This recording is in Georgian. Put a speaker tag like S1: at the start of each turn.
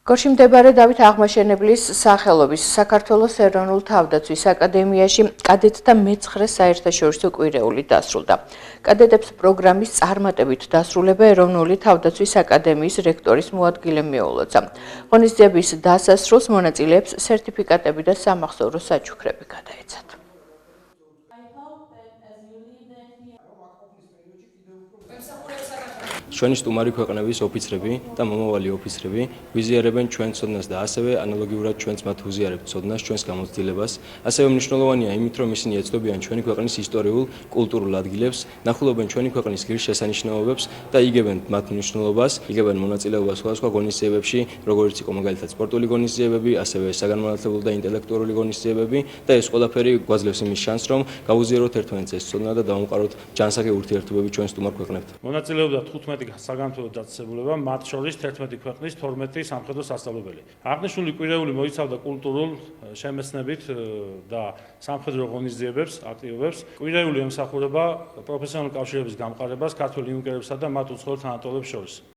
S1: გორში მდებარე დავით აღმაშენებლის სახელობის საქართველოს ეროვნულ თავდაცვის აკადემიაში კადეტთა მე-9 საერთაშორისო კვირეული დასრულდა. კადეტებს პროგრამის წარმატებით დასრულება ეროვნული თავდაცვის აკადემიის რექტორის მოადგილე მეულოცა. ღონისძიების დასასრულს მონაწილეებს სერტიფიკატები და სამახსოვრო საჩუქრები გადაეცათ.
S2: ჩვენი სტუმარი ქვეყნების ოფიცრები და მომავალი ოფიცრები ვიზიარებენ ჩვენს ცოდნას და ასევე ანალოგიურად ჩვენც მათ უზიარებთ ცოდნას ჩვენს გამოცდილებას. ასევე მნიშვნელოვანია იმით, რომ ისინი ეცნობიან ჩვენი ქვეყნის ისტორიულ, კულტურულ ადგილებს, ნახულობენ ჩვენი ქვეყნის ღირსშესანიშნაობებს და იგებენ მათ მნიშვნელობას, იგებენ მონაწილეობას სხვადასხვა ღონისძიებებში, როგორც იყო მაგალითად სპორტული ღონისძიებები, ასევე საგანმანათლებლო და ინტელექტუალური ღონისძიებები და ეს ყველაფერი გვაძლევს იმის შანსს, რომ გავუზიაროთ ერთმანეთს ეს ცოდნა და დავამყაროთ ჯანსაღი ურთიერთობები ჩვენ სტუმარ ქვეყნებთან.
S3: მონაწილეობდა 15 საგანმანათლებლო დაწესებულება, მათ შორის 11 ქვეყნის 12 სამხედრო სასწავლებელი. აღნიშნული კვირეული მოიცავდა კულტურულ შემეცნებით და სამხედრო ღონისძიებებს, აქტივობებს. კვირეული ემსახურება პროფესიონალური კავშირების გამყარებას ქართველ იუნკერებსა და მათ უცხოელ თანატოლებს შორის.